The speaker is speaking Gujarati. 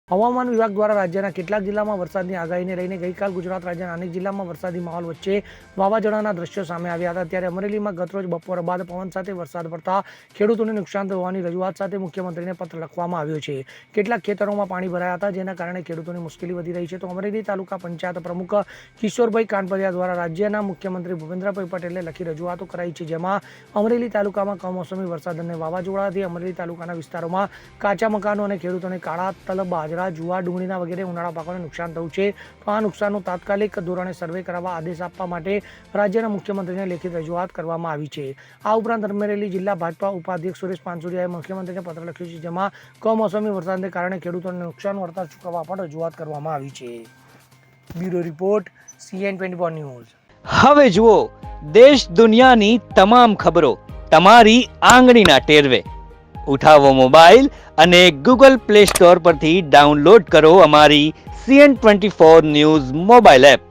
હવામાન વિભાગ દ્વારા રાજ્યના કેટલાક જિલ્લામાં વરસાદની આગાહીને લઈને ગઈકાલ ગુજરાત રાજ્યના અનેક જિલ્લામાં વરસાદી માહોલ વચ્ચે વાવાઝોડાના દ્રશ્યો સામે આવ્યા હતા. ત્યારે અમરેલીમાં ગતરોજ બપોર બાદ પવન સાથે વરસાદ પડતા ખેડૂતોને નુકસાન થવાની રજૂઆત સાથે મુખ્યમંત્રીને પત્ર લખવામાં આવ્યો છે. કેટલાક ખેતરોમાં પાણી ભરાયા હતા, જેના કારણે ખેડૂતોની મુશ્કેલી વધી રહી છે. તો અમરેલી તાલુકા પંચાયત પ્રમુખ કિશોરભાઈ કાનપરિયા દ્વારા રાજ્યના મુખ્યમંત્રી ભૂપેન્દ્રભાઈ પટેલને લખી રજૂઆતો કરાઈ છે, જેમાં અમરેલી તાલુકામાં કમોસમી વરસાદ અને વાવાઝોડાથી અમરેલી તાલુકાના વિસ્તારોમાં કાચા મકાનો અને ખેડૂતોને કાળા તલ, બાજરા, જુવાર, ડુંગળીના વગેરે ઉનાળા પાકોને નુકસાન થયું છે. તો આ નુકસાનનું તાત્કાલિક ધોરણે સર્વે કરાવવા આદેશ આપવા માટે રાજ્યના મુખ્યમંત્રીને લેખિત રજૂઆત કરવામાં આવી છે. આ ઉપરાંત અમરેલી જિલ્લા ભાજપા ઉપાધ્યક્ષ સુરેશ પાનસુરિયાએ મુખ્યમંત્રીને પત્ર લખ્યું છે, જેમાં કમોસમી વરસાદને કારણે ખેડૂતોને નુકસાન વળતર ચૂકવવા પણ રજૂઆત કરવામાં આવી છે. Bureau report, CN24 news. હવે જુઓ દેશ દુનિયાની તમામ ખબરો તમારી આંગળીના ટેરવે. ઉઠાવો મોબાઈલ અને Google Play Store પરથી ડાઉનલોડ કરો અમારી CN24 ન્યૂઝ મોબાઈલ એપ.